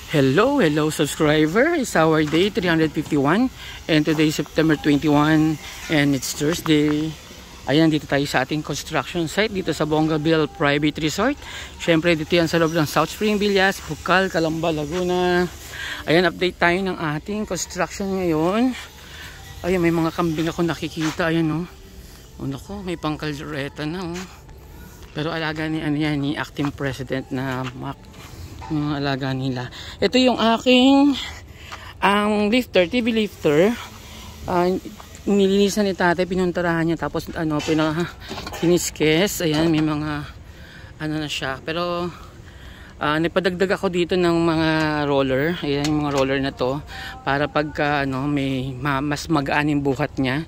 Hello subscriber. It's our day 351 and today is September 21 and it's Thursday. Ayan, dito tayo sa ating construction site dito sa Bongabel Private Resort. Syempre dito yan sa loob ng South Spring Villas, Bukal, Calamba, Laguna. Ayan, update tayo ng ating construction ngayon. Ayan, may mga kambing ako nakikita. Ayan o. Oh, naku, may pangkaldereta na oh. Pero alaga ni, ni acting president na Mac. Yung alaga nila. Ito yung aking lifter, TV lifter. Nilinisan ni tatay, pinuntarahan niya, tapos piniskes. Ayan, may mga na siya. Pero napadagdag ako dito ng mga roller. Ayan yung mga roller na to para pagka may mas magaan yung buhat niya.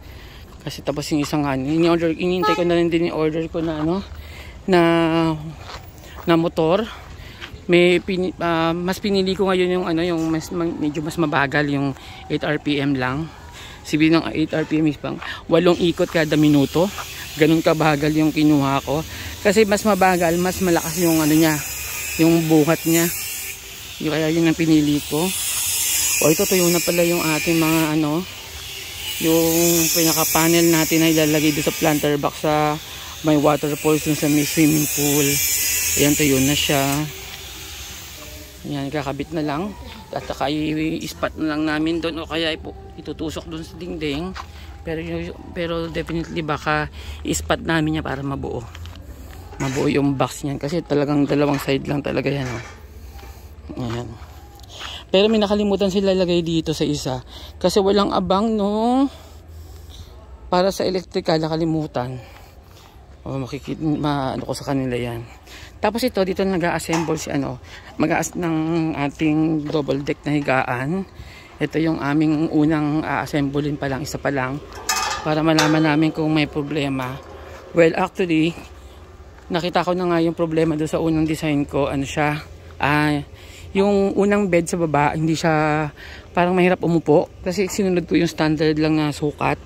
Kasi tapos yung isang inintay ko na rin din yung order ko na na motor. Mas pinili ko ngayon yung medyo mas mabagal, yung 8 RPM lang. Sabihin ng 8 RPM is pang 8 ikot kada minuto. Ganun kabagal yung kinuha ko. Kasi mas mabagal, mas malakas yung yung buhat niya. Kaya yun ang pinili ko. O ito, tuyo na pala yung ating mga yung pinaka panel natin na ilalagay doon sa planter box sa may waterfalls dun sa may swimming pool. Ayan, tuyo na siya. Yan, kakabit na lang at saka i-spot na lang namin doon o kaya itutusok doon sa dingding, pero definitely baka i-spot namin niya para mabuo yung box niyan kasi talagang dalawang side lang talaga yan Ayan. Pero may nakalimutan sila lagay dito sa isa kasi walang abang para sa electrical, nakalimutan makikita ko sa kanila yan. Tapos ito, dito nag-a-assemble si mag-aas ng ating double deck na higaan. Ito yung aming unang a-assemblein pa lang, isa pa lang, para malaman namin kung may problema. Well, actually, nakita ko na nga yung problema doon sa unang design ko. Yung unang bed sa baba, hindi siya, parang mahirap umupo. Kasi sinunod ko yung standard lang na sukat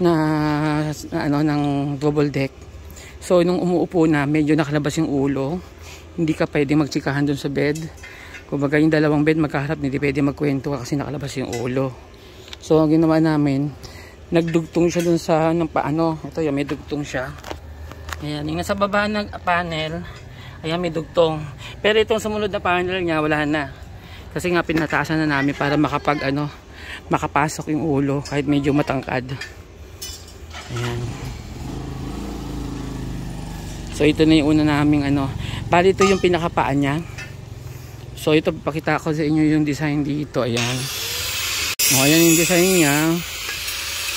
ng double deck. So, nung umuupo na, medyo nakalabas yung ulo. Hindi ka pwede magtsikahan dun sa bed. Kumbaga yung dalawang bed magkaharap, hindi pwede magkwento kasi nakalabas yung ulo. So, ang ginawa namin, nagdugtong siya dun sa ito yung may dugtong siya. Ayan, yung nasa baba ng panel, ayan may dugtong. Pero itong sumunod na panel niya, wala na. Kasi nga pinataasan na namin para makapasok yung ulo kahit medyo matangkad. Ayan. So ito na yung una naming bali ito yung pinakapaan niya. So ito, pakita ko sa inyo yung design dito. Ayan. Ayan yung design niya.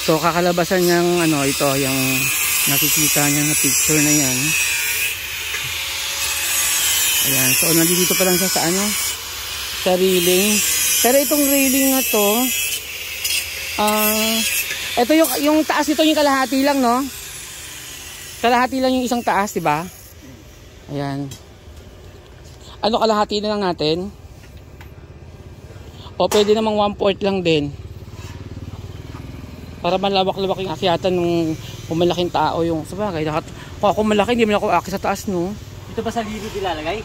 So kakalabasan niyang ito yung nakikita niya na picture na yan. Ayan. So nandito pa lang siya sa railing. Pero itong railing na to, ito yung taas nito yung kalahati lang, no? Kalahati lang yung isang taas, diba? Ayan. Kalahati na lang natin. O pwede namang 1/4 lang din. Para malawak-lawak yung akyatan nung malaking tao yung sabagay. Kung malaki, hindi mo na ako akit sa taas, no? Dito ba sa gilid ilalagay?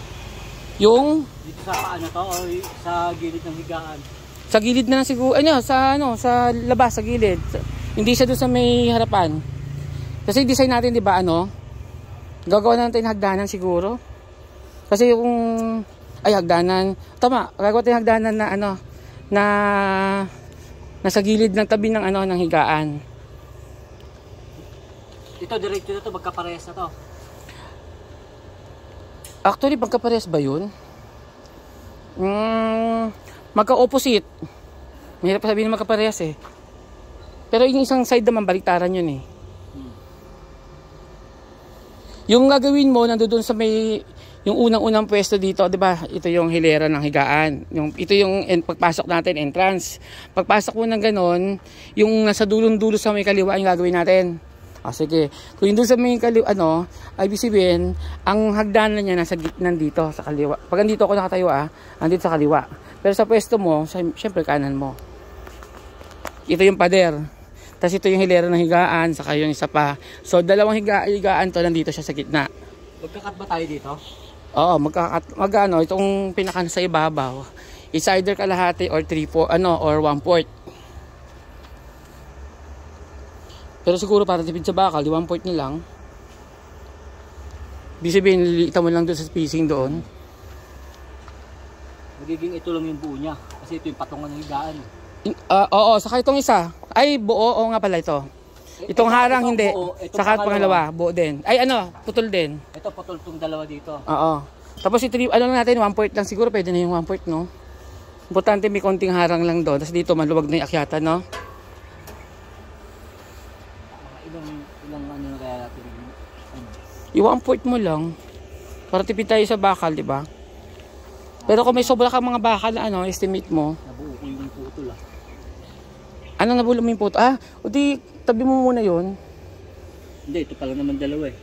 Yung? Dito sa o sa gilid ng higaan? Sa gilid na siguro. Sa labas, sa gilid. Hindi siya doon sa may harapan. Kasi design natin, di ba, gagawa natin hagdanan siguro. Kasi yung, hagdanan, tama, gagawa natin hagdanan na nasa gilid ng tabi ng ng higaan. Ito, diretso na to, magkaparehas na to. Actually, magkaparehas ba yun? Magka-opposite. Mahirap sabihin na magkaparehas Pero yung isang side naman, baliktaran yun Yung gagawin mo nandoon sa yung unang-unang pwesto dito, 'di ba? Ito yung hilera ng higaan. Ito yung pagpasok natin, entrance. Pagpasok mo ng ganon, yung nasa dulong-dulo sa may kaliwa yung gagawin natin. Sige. Kung doon sa may kaliwa ibig sabihin, ang hagdanan niya nasa gitna dito sa kaliwa. Pag andito ako nakatayo andito sa kaliwa. Pero sa pwesto mo, syempre kanan mo. Ito yung pader. Tapos ito yung hilera ng higaan, saka yung isa pa. So, dalawang higaan to, nandito siya sa gitna. Magkakat ba tayo dito? Oo, itong pinaka sa ibabaw. It's either kalahati or 3/4 or 1/4. Pero siguro para tipid sa bakal, 1/4 na lang. Ibig sabihin, liliitan mo lang doon sa spacing doon. Magiging ito lang yung buo niya. Kasi ito yung patungan ng higaan. Oo, saka itong isa. Ay, buo, oo nga pala ito. Itong harang, hindi. Buo, Saka pangalawa, buo din. Ay, putol din. Ito, putol itong dalawa dito. Oo. Tapos ito, natin, 1/4 lang siguro. Pwede na yung 1/4, no? Importante may konting harang lang doon. Tapos dito, maluwag na yung akyatan, no? Ilang ano na kaya natin? Yung 1/4 mo lang. Para tipid tayo sa bakal, di ba? Pero kung may sobra ka mga bakal, estimate mo. Nabuo ko yung putol Ano nabulong mo yung putol? O di, tabi mo muna yun. Hindi, ito pala naman dalawa eh.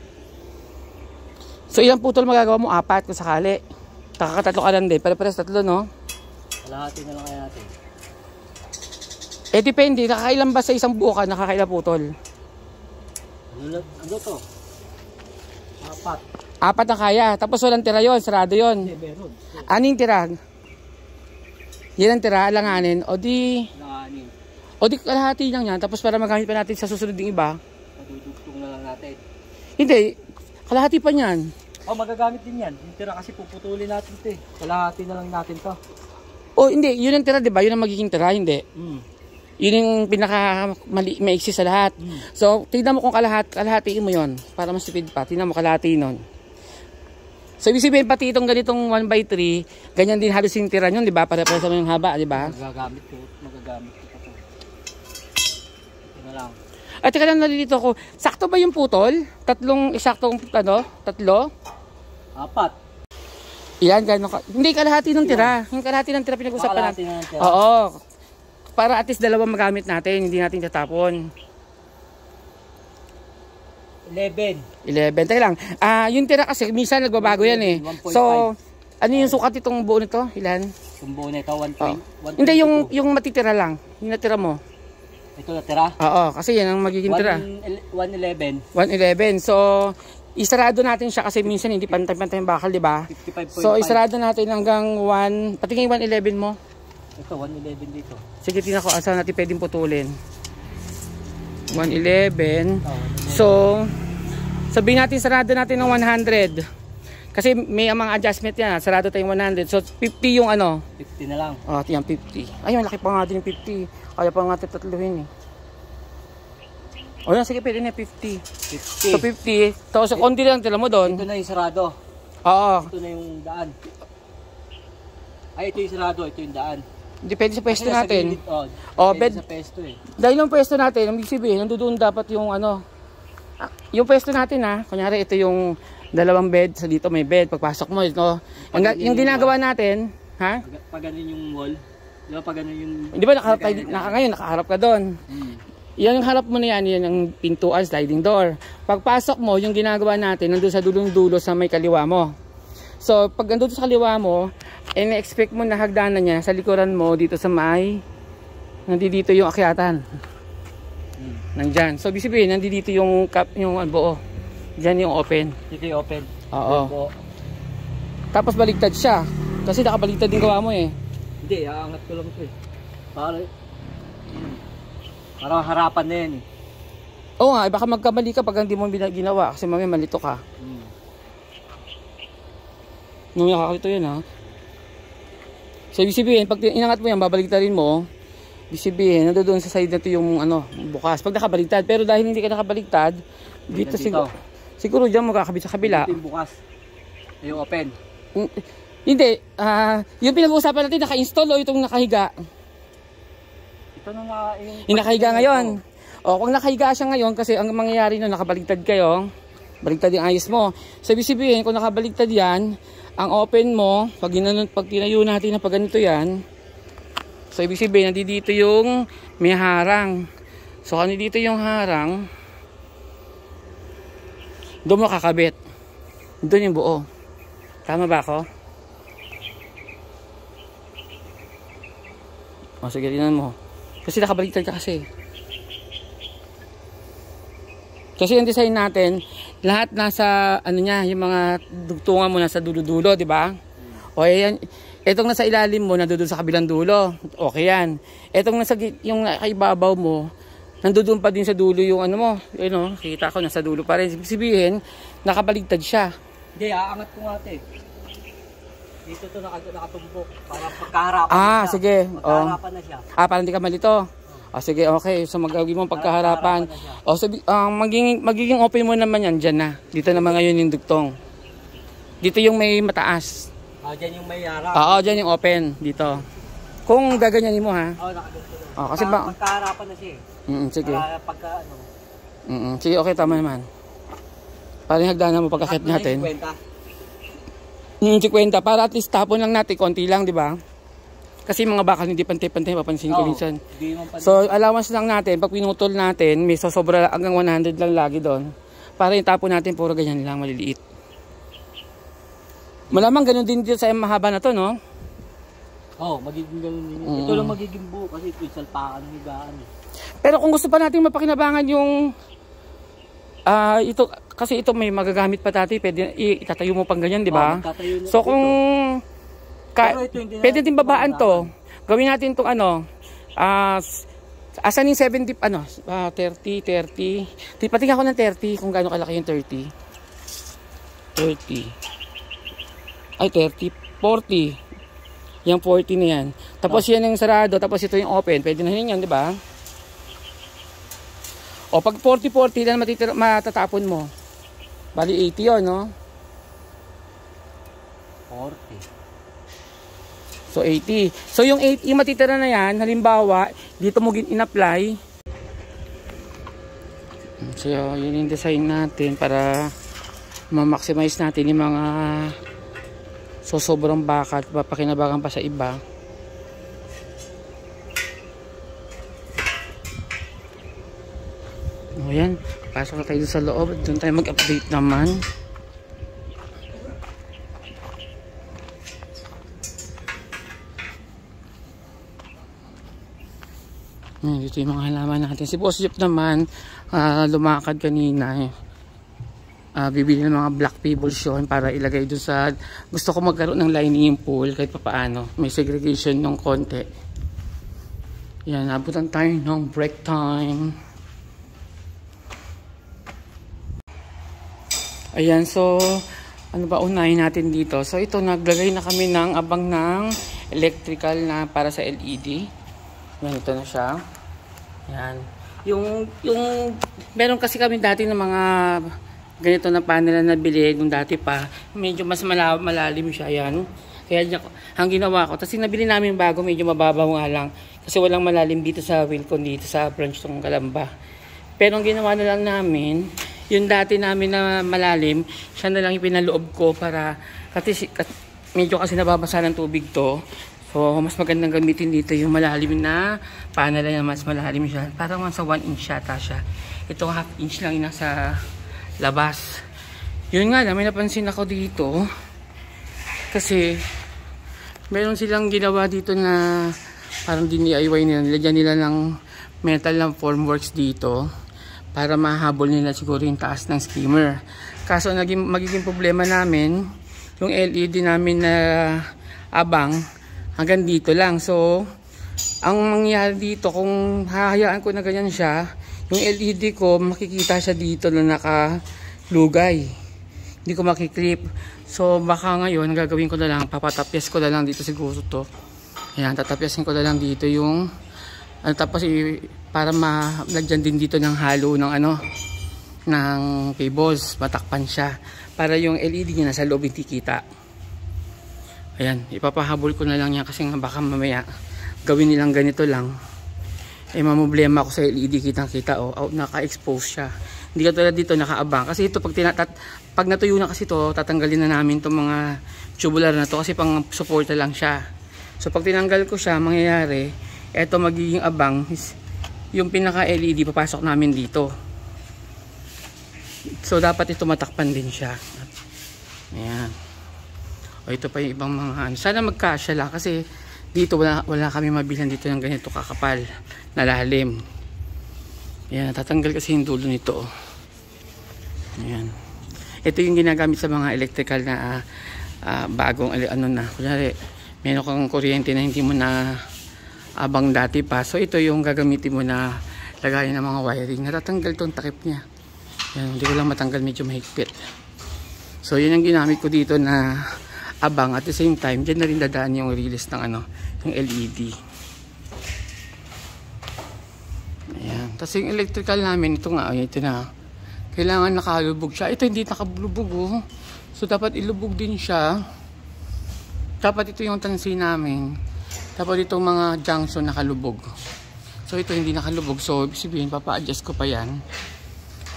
So ilang putol magagawa mo? 4 kung sakali. Kakakatatlo ka lang din. Pare-pares 3, no? Kalahati na lang kaya natin. Depende. Nakakailan ba sa isang buo ka? Nakakailang putol? Ano to? 4 na kaya. Tapos walang tira yun. Sarado yun. Hindi, meron. Aning tira? Yan ang tira. Alanganin. O di kalahati lang yan. Tapos para magamit pa natin sa susunod ng iba. Padudugtong na lang natin. Hindi. Kalahati pa niyan. Magagamit din yan. Yung tira kasi puputulin natin ito eh. Kalahati na lang natin to. Hindi. Yun ang tira, di ba? Yun ang magiging tira. Hindi. Yun yung pinaka maiksi sa lahat. So, tignan mo kung kalahatiin mo yon para mas tipid pa. Tignan mo kalahati nun. So, ibig sabihin pati itong ganitong 1/3, ganyan din halos yung tira nyo, di ba? Para-para sa yung haba, di ba? Magagamit ko pa to. Ito na lang. At teka lang, nalilito ko. Sakto ba yung putol? Eksaktong, 3? 4. Yan, gano'n ka. Hindi, kalahati ng tira. Yung kalahati ng tira pinag-usapan natin. Kalahati na ng tira. Oo. Para at least 2 magamit natin, hindi natin tatapon. 11. Teka lang. Yung tira kasi, minsan nagbabago yan eh. 1.5. So, ano yung sukat itong buo nito? Ilan? Yung buo na ito, 1.2. Hindi, yung matitira lang. Yung natira mo. Ito na tira? Oo, kasi yan ang magiging tira. 111. 111. So, isarado natin siya kasi minsan hindi pantay-pantay yung bakal, di ba? 55.5. So, isarado natin hanggang 1. Patingin 111 mo. Ito, 111 dito. Sige, tingnan ko saan natin pwedeng putulin. 111. So, sabihin natin sarado natin ng 100. Kasi may mga adjustment yan. Sarado tayong 100. So, 50 yung 50 na lang. Yan, 50. Ayun, laki pa nga din yung 50. Kaya pa nga tatluhin eh. Yan, sige, pwede na 50. 50. So, 50. So, konti lang tila mo doon. Ito na yung sarado. Oo. Ito na yung daan. Ay, ito yung sarado. Ito yung daan. Depende sa pwesto Kasi natin. Depende sa pwesto eh. Dahil yung pwesto natin, ang ibig sabihin, nandoon dapat yung yung pwesto natin kunyari ito yung 2 bed, sa dito may bed, pagpasok mo, yung ginagawa natin, Pag ganun yung wall, di ba pag ganun yung... Di ba ngayon, nakaharap ka doon. Yan yung harap mo na yan yung pintuan, sliding door. Pagpasok mo, yung ginagawa natin, nandun sa dulong-dulo sa may kaliwa mo. So, pag nandun sa kaliwa mo, na-expect mo na hagdanan niya sa likuran mo dito sa nandito yung akyatan. Nandyan. So, ibig nandito yung buo. Diyan yung open. Dito yung open. Oo. Tapos baligtad siya. Kasi nakabaligtad din gawa mo eh. Hindi, aangat ko lang ito eh. Parang harapan na yan eh. Oo nga, baka magkamali ka pag hindi mo ginawa. Kasi mamaya malito ka. Nung nakakito yun So, ibig sabihin, pag inangat mo yan, babaligtarin mo, ibig sabihin, nandoon sa side na ito yung bukas. Pag nakabaligtad, pero dahil hindi ka nakabaligtad, dito siguro dyan magkakabit sa kabila. Ito yung bukas. Yung open. Hindi, yung pinag-uusapan natin, naka-install o itong nakahiga? Ito na yung nakahiga ngayon. O, kung nakahiga siya ngayon, kasi ang mangyayari nun, nakabaligtad kayo, baligtad yung ayos mo. So, ibig sabihin, kung nakabaligtad yan, ang open mo, pag tinayo natin na pag ganito yan, so ibig sabihin, nandito yung may harang. So kung dito yung harang, doon mo kakabit. Doon yung buo. Tama ba ako? Sige, tingnan mo. Kasi nakabaligtad ka kasi. Kasi yung design natin, lahat nasa yung mga dugtungan mo nasa dulo-dulo, di ba? O yan, Etong nasa ilalim mo, nandoon sa kabilang dulo. Okay yan. Etong nasa yung kaibabaw mo, nandoon pa din sa dulo yung ano mo. Kita ko nasa dulo pa rin. Ibig sabihin, nakabaligtad siya. Hindi, aangat ko nga ate. Dito to nakatumbok para pagkaharapan Ah, na siya. sige. Pagkaharapan na siya. Parang hindi ka malito. Sige, okay. So magagawin mo pagkaharapan. Magiging open mo naman yan dyan na. Dito naman ngayon yung dugtong. Dito yung may mataas. Dyan yung may harap. Oo, dyan yung open. Dito. Kung gaganyanin mo ha. Nakaganto na. Kasi Pagkaharapan na siya sige. Para pagka Sige, okay. Tama naman. Parang hagdanan mo pagkakit natin. 50 para at least tapon lang natin. Konti lang, di ba? Kasi mga bakal hindi pantay-pantay. Papansin ko minsan. So, allowance lang natin. Pag pinutol natin, may sobra hanggang 100 lang lagi doon. Para yung tapon natin, puro ganyan lang, maliliit. Malamang ganun din dito sa mahaba na to, no? Magiging ganun din. Ito lang magiging buo kasi ito yung salpakan ng higaan. Pero kung gusto pa natin mapakinabangan yung ito, kasi ito may magagamit pa tati, pwede itatayo mo pang ganyan, di ba? So kung pwede din babaan to, gawin natin itong asan yung 70, 30. Patingin ako ng 30 kung gaano kalaki yung 30. Ay, 30, 40. Yung 40 na yan. Tapos yan yung sarado, tapos ito yung open. Pwede na rin yan, di ba? O, pag 40-40 lang matatapon mo. Bali 80 yun, no? 40. So, 80. So, yung 80 matitira na yan, halimbawa, dito mo in-apply. So, yun yung design natin para ma-maximize natin yung mga sobrang bakal, papakinabangan pa sa iba. O yan, pasok na tayo sa loob. Doon tayo mag-update naman. Dito yung mga halaman natin. Si Boss Jeep naman, lumakad kanina bibili ng mga black pebbles yun para ilagay doon sa gusto ko magkaroon ng lining yung pool kahit pa paano may segregation ng konti. Yan, nabutan tayo ng break time. Ayan, so ano ba unahin natin dito? So ito, naglagay na kami ng abang ng electrical na para sa LED. Yan, ito na siya. Yan, yung meron kasi kami dati ng mga ganito na panel na nabili nung dati pa, medyo mas malalim siya. Yan, kaya ang ginawa ko, tapos nabili namin bago, medyo mababaw nga lang kasi walang malalim dito sa Wilcon, dito sa branch ng Kalamba. Pero ang ginawa na lang namin, yung dati namin na malalim, siya na lang yung pinaloob ko para kasi medyo kasi nababasa ng tubig to. So mas magandang gamitin dito yung malalim na panel na mas malalim siya, parang sa 1 inch yata siya. Ito half inch lang yung nasa labas. Yun nga lang, may napansin ako dito kasi meron silang ginawa dito na parang DIY nila, nilagyan nila ng metal ng formworks dito para mahabol nila siguro yung taas ng skimmer. Kaso magiging problema namin yung LED namin na abang hanggang dito lang. So ang mangyayari dito, kung hahayaan ko na ganyan siya, yung LED ko, makikita siya dito na nakalugay. Hindi ko makiklip. So, baka ngayon, gagawin ko na lang, papatapyas ko na lang dito siguro to. Ayan, tatapyasin ko na lang dito yung, tapos para malagyan din dito ng halo ng ng cables, matakpan siya. Para yung LED niya nasa loob, hindi kita. Ayan, ipapahabol ko na lang yan kasi baka mamaya gawin nilang ganito lang. Mamblema ako sa LED, kitang-kita naka-expose siya. Hindi ka tulad dito nakaabang. Kasi ito pag natuyo na kasi ito, tatanggalin na namin itong mga tubular na to kasi pang suporta lang siya. So pag tinanggal ko siya, mangyayari, ito magiging abang, yung pinaka-LED papasok namin dito. So dapat ito matakpan din siya. Ayan. Ito pa yung ibang mga sana magkasya lang kasi dito wala kami mabilhan dito ng ganito kakapal na lalim. Ayan, tatanggal kasi yung dulo nito. Ayan. Ito yung ginagamit sa mga electrical na bagong kunyari meron kang kuryente na hindi mo na abang dati pa. So ito yung gagamitin mo na lagayan ng mga wiring. Natatanggal tong takip niya. Yan, hindi ko lang matanggal, medyo mahigpit. So yun ang ginamit ko dito na abang. At the same time, dyan na rin dadaan yung release ng yung LED. Ayan. Tapos yung electrical namin, ito nga, ito na. Kailangan nakalubog siya. Ito hindi nakalubog, oh. So dapat ilubog din siya. Dapat ito yung tansi namin. Dapat itong mga junction nakalubog. So ito hindi nakalubog. So ibig sabihin, papa-adjust ko pa yan.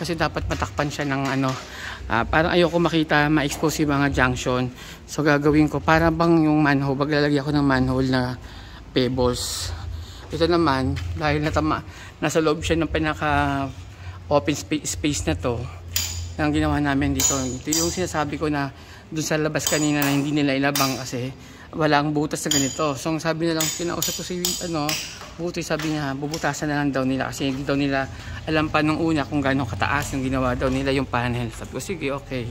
Kasi dapat matakpan siya ng parang ayoko makita, ma-expose yung mga junction. So gagawin ko, para bang yung manhole, maglalagay ako ng manhole na pebbles. Ito naman, dahil nasa loob siya ng pinaka open space na to, ang ginawa namin dito. Ito yung sinasabi ko na dun sa labas kanina na hindi nila ilabang kasi walang butas na ganito. So sabi na lang, kinausap ko si Butoy, sabi niya bubutasan na lang daw nila kasi hindi daw nila alam pa nung una kung gaano kataas yung ginawa daw nila yung panel. Sabi ko sige, okay.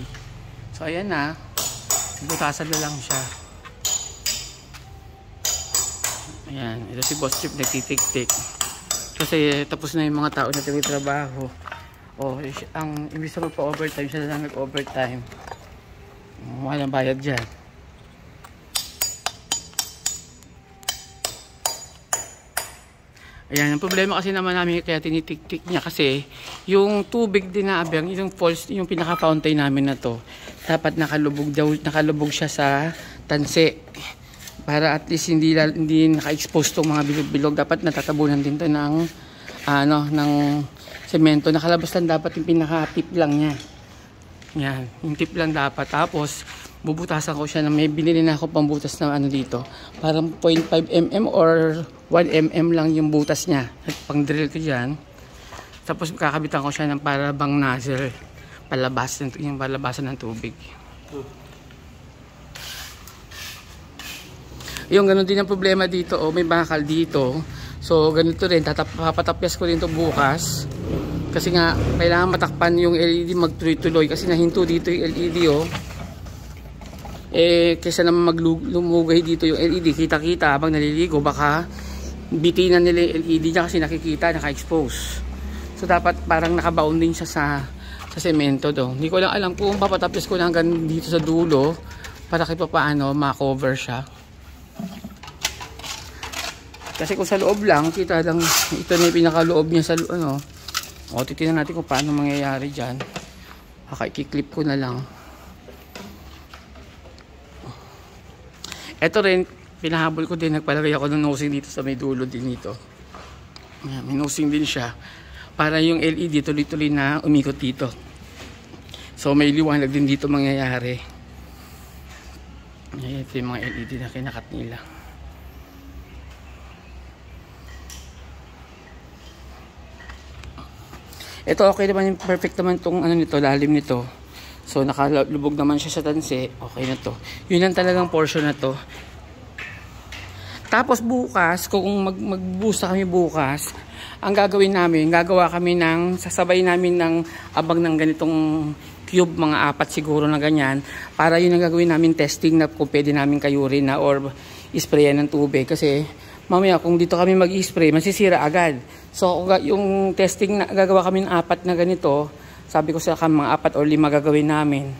So ayan na, bubutasan na lang siya. Ayan, ito si Boss Chip nagtitik-tik kasi tapos na yung mga tao na trabaho. Ang imbis na magpa-overtime, siya na lang nag-overtime. Walang bayad dyan. Ayan, ang problema kasi naman namin kaya tinitik-tik niya kasi yung tubig din na abang, yung falls, yung pinaka-fountain namin na to, dapat nakalubog siya sa tanse. Para at least hindi naka-expose tong mga bilog-bilog. Dapat natatabunan din to ng semento. Nakalabas lang dapat yung pinaka-tip lang niya. Yan, yung tip lang dapat. Tapos bubutasan ko siya na may binili na ako pambutas na dito. Parang 0.5 mm or 1 mm lang yung butas niya. At pang drill ko dyan. Tapos kakabitan ko siya ng para bang nozzle. Yung palabasan ng tubig. Yung ganun din ang problema dito, may bakal dito. So ganito rin, papatapyas ko rin ito bukas. Kasi nga, kailangan matakpan yung LED magtuloy-tuloy. Kasi nahinto dito yung LED, oh. Kaysa naman lumugay dito yung LED, kita-kita habang naliligo, baka bitinan nila yung LED niya kasi nakikita, naka-expose. So dapat parang nakabaon din siya sa semento do. Hindi ko lang alam kung papatapyas ko na hanggang dito sa dulo para kahit paano ma-cover siya. Kasi kung sa loob lang, kita lang, ito na yung pinakaloob niya sa titignan natin kung paano mangyayari dyan. I-clip ko na lang. Ito rin, pinahabol ko din, nagpalagay ako ng nosing dito sa may dulo din dito. Ayan, may nosing din siya. Para yung LED tuloy-tuloy na umikot dito. So may liwanag din dito mangyayari. Ayan, ito yung mga LED na kinakat nila. Ito okay naman, yung perfect naman itong nito, lalim nito. So nakalubog naman siya sa tanse, okay na to. Yun ang talagang portion na to. Tapos bukas, kung magbusta kami bukas, ang gagawin namin, gagawa kami sasabay namin ng abang ng ganitong cube, mga 4 siguro na ganyan, para yun ang gagawin namin testing na kung pwede namin kayurin na or isprayan ng tubig. Kasi mamaya kung dito kami mag-spray, masisira agad. So yung testing na gagawa kami ng 4 na ganito, sabi ko sa mga 4 or 5 gagawin namin.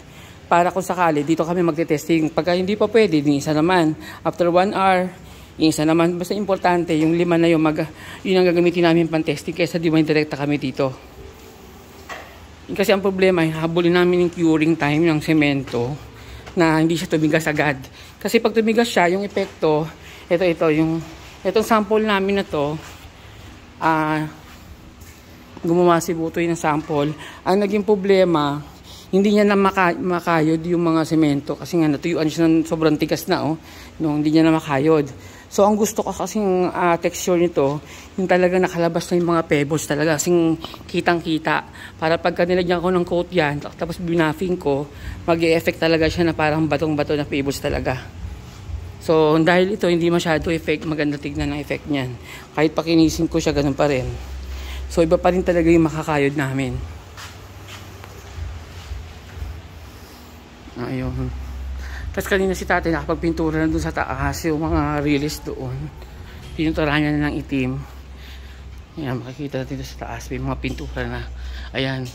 Para kung sakali, dito kami magte-testing. Pagka hindi pa pwede, yung isa naman. After 1 hour, yung isa naman. Basta importante, yung 5 na yun ang gagamitin namin pang-testing kaysa di ba direkta kami dito. Kasi ang problema, habulin namin yung curing time ng semento na hindi siya tumigas agad. Kasi pag tumigas siya, yung epekto, itong sample namin na to, gumawa si Butoy ng sample. Ang naging problema, hindi niya na makayod yung mga semento kasi nga natuyuan siya ng sobrang tigas na hindi niya na makayod. So ang gusto ko kasing texture nito, yung talaga nakalabas na yung mga pebbles talaga, kasing kitang-kita. Para pagka nilagyan ko ng coat yan, tapos binaffing ko, mag-e-effect talaga siya na parang batong-bato na pebbles talaga. So dahil ito hindi masyado maganda tignan ng effect niyan. Kahit pakinisin ko siya, ganun pa rin. So iba pa rin talaga yung makakayod namin. Ayun. Tapos kanina si tatay nakapagpintura na doon sa taas, yung mga release doon. Pininturahan niya na ng itim. Ayan, makikita natin sa taas, may mga pintura na. Ayan.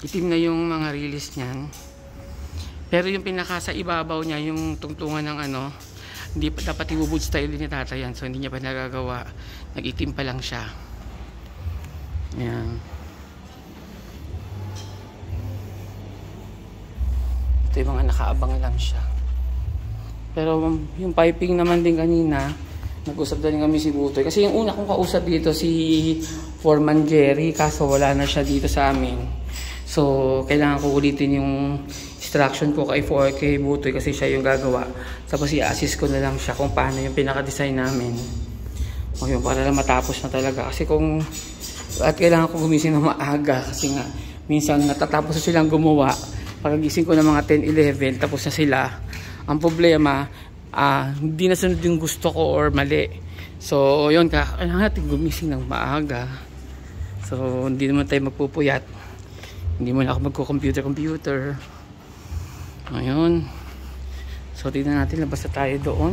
Itim na yung mga release niyan. Pero yung pinaka sa ibabaw niya, yung tungtungan ng ano, hindi pa dapat i-wood style din ni tatay yan. So hindi niya pa nagagawa. Nag-itim pa lang siya. Ayan. Ito yung mga nakaabang lang siya. Pero yung piping naman din kanina, nag-usap din kami si Butoy. Kasi yung una kong kausap dito si Foreman Jerry, kaso wala na siya dito sa amin. So kailangan ko ulitin yung instruction ko kay Butoy kasi siya yung gagawa. Tapos i-assist ko na lang siya kung paano yung pinaka-design namin. O yun, para lang matapos na talaga. Kasi kung at kailangan ko gumising na maaga kasi nga minsan natatapos na silang gumawa. Pagkagising ko ng mga 10-11 tapos na sila. Ang problema, hindi nasunod yung gusto ko or mali. So yun, kailangan natin gumising ng maaga. So hindi naman tayo magpupuyat. Hindi mo na ako magko-computer. Ayun. So tingnan natin, labas na tayo doon.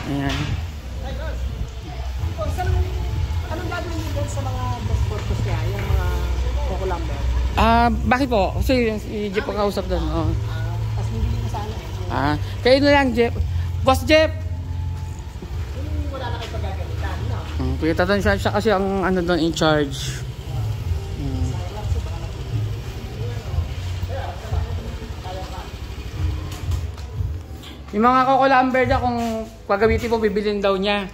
Ayan. Anong gagawin niyo doon sa mga bus purpose kaya? Yung mga Coco Lumber? Bakit po? Kasi si Jeff ang kausap doon. Oh. Tapos bibili mo sana. Kayo na lang, Jeff. Boss Jeff! Wala na kayo pagagalitan, no? Pagkatatan siya kasi ang ano doon in charge. Yung mga Coco Lumber na kung pagamitin mo, bibilin daw niya.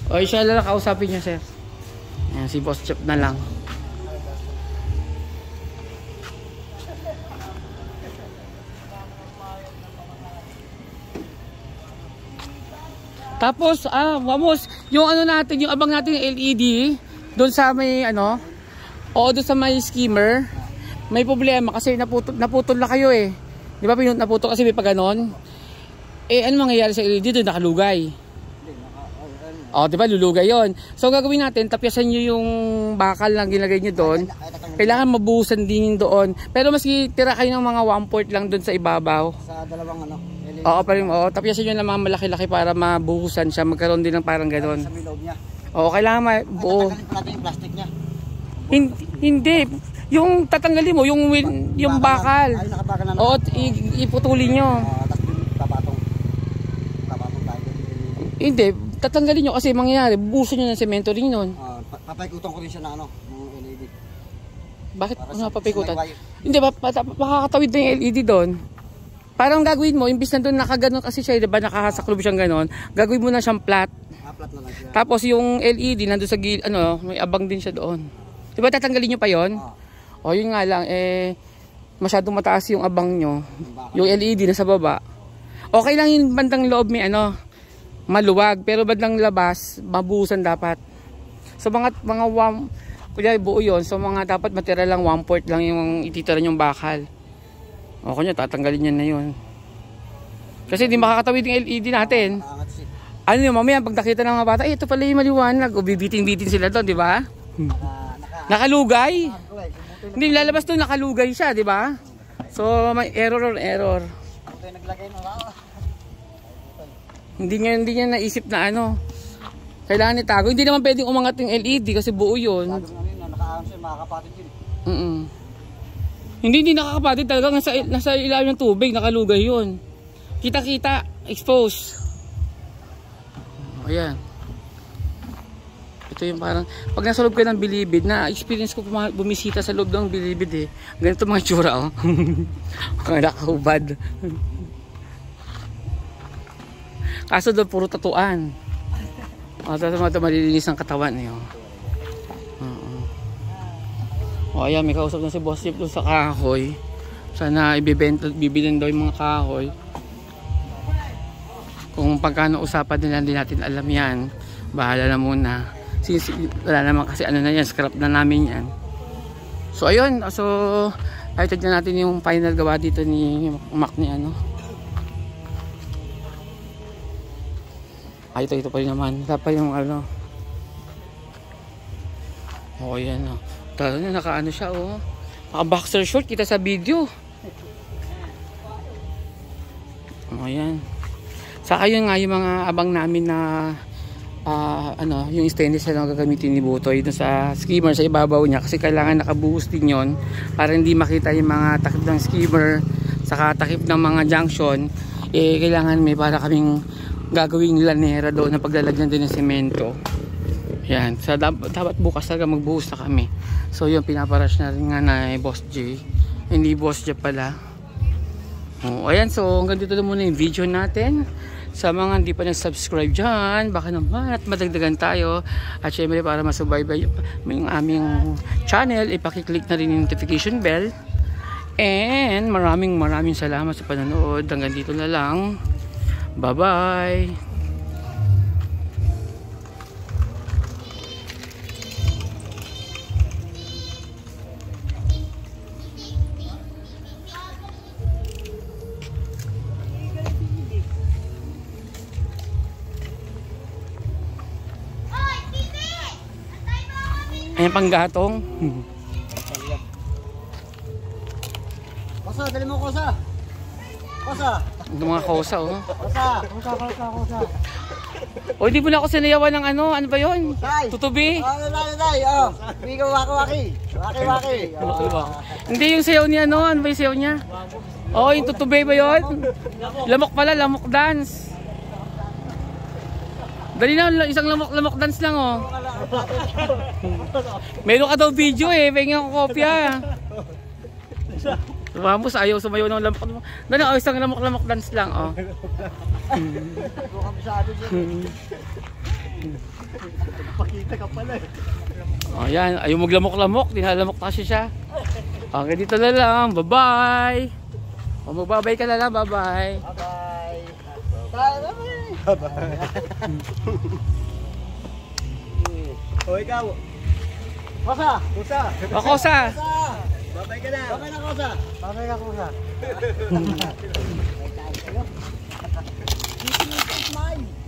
O siya lang kausapin niya, sir. Ayan, si Boss Jeff na lang. Tapos, vamos, yung ano natin, yung abang natin yung LED, doon sa may ano, o doon sa may skimmer, may problema kasi naputol na kayo eh. Di ba naputol kasi may pag ganon? Ano mangyayari sa LED doon? Nakalugay. Di ba lulugay yon. So gagawin natin, tapyasan nyo yung bakal na ginagay nyo doon. Kailangan mabuhusan din doon. Pero maski tira kayo ng mga 1/4 lang doon sa ibabaw. Sa dalawang ano? Tapyasan nyo ng mga malaki-laki para mabuhusan siya. Magkaroon din ng parang ganon. Sa loob niya. Kailangan mabuo. Tatanggalin pa natin yung plastic niya. Hindi. Yung tatanggalin mo, yung bakal. Ay, nakabakal na. Iputulin nyo. Tapos tapatong tayo. Hindi, tatanggalin nyo kasi mangyayari, bubuhusan nyo ng semento rin nun. Papaikutan ko rin siya na ano, ng LED. Bakit papaikutan? Hindi, makakatawid na yung LED doon. Parang gagawin mo, imbis na doon nakaganon kasi siya, diba nakakasaklob siyang ganon, gagawin mo na siyang flat. Flat na lang siya. Tapos yung LED, nandun sa may abang din siya doon. Diba tatanggalin nyo pa yon? Yun nga lang, masyadong mataas yung abang nyo. Yung LED nasa baba. Okay lang yung bandang loob may maluwag, pero bandang labas, mabuhusan dapat. So mga kunya buo yun, so mga dapat matira lang 1/4 lang yung ititira yung bakal. Kunya tatanggalin niya na yun. Kasi hindi makakatawid yung LED natin. Ano yun, mamaya pag nakita ng mga bata, ito pala yung maliwanag, o bibitin-bitin sila doon, di ba? Nakalugay. Hindi lalabas doon, nakalugay siya, di ba? So may error. Hindi niya naisip na kailangan itago. Hindi naman pwedeng umangat yung LED kasi buo yun. Makakapatid yun. Hindi nakakapatid talaga. Nasa ilalim ng tubig, nakalugay yun. Kita-kita, expose. Ayan. Ito yung parang, pag nasa loob ka ng Bilibid, na-experience ko bumisita sa loob ng Bilibid eh. Ganito mga tsura mga nakahubad. Kaso doon puro tatuan. Ito malilinis ang katawan eh. Ayan, may kausap na si Boss Jeff doon sa kahoy. Sana ibibilin daw yung mga kahoy. Kung pagkano usapan nila, hindi natin alam yan. Bahala na muna. Wala naman kasi na yan, scrap na namin yan. So ayun, so tignan natin yung final gawa dito ni Mac ni ito pa rin naman. Wala pa yung Oh, yan oh. Talo na, nakaano siya oh. Naka boxer short, kita sa video. Oh, yan. Saka yun nga yung mga abang namin na yung stainless na lang gagamitin ni Butoy dun sa skimmer sa ibabaw niya kasi kailangan nakabuhos din yun para hindi makita yung mga takip ng skimmer saka takip ng mga junction. Kailangan may para kaming gagawing lanera doon na paglalagyan din ng semento. Yan, so dapat bukas talaga magbuhos na kami. So yun, pinaparash na rin nga na Boss J. Hindi Boss J pala. Ayan, so hanggang dito na muna yung video natin. Sa mga hindi pa nag-subscribe dyan, baka naman at madagdagan tayo. At syempre para masubaybay yung aming channel, ipakiclick na rin yung notification bell. And maraming salamat sa panonood. Hanggang dito na lang. Bye-bye! Ayan panggatong. Kosa, dali mo kosa. Kosa. Yung mga kosa oh. Kosa. O hindi mo na ako sinayawan ng ano ba yun? Tutubi? Bigo waki. Hindi yung sayaw niya ano ba yung sayaw niya? Oh, yung tutubi ba yun? Lamok pala, lamok dance. Dali na, isang lamok dance lang oh. Meron ka daw video eh, pengen ko kopya. Vamos, ayaw sumayaw ng lamok. Dali, isang lamok dance lang oh. Pakita ka pala eh. Oh, yan, ayaw maglamok-lamok, dinalamok kasi siya. Okay, dito na lang, bye-bye. O, magbabay ka na lang, bye-bye. Bye-bye. O ikaw. Kosa. O, kosa. Babay ka na. Babay ka kosa. Smile.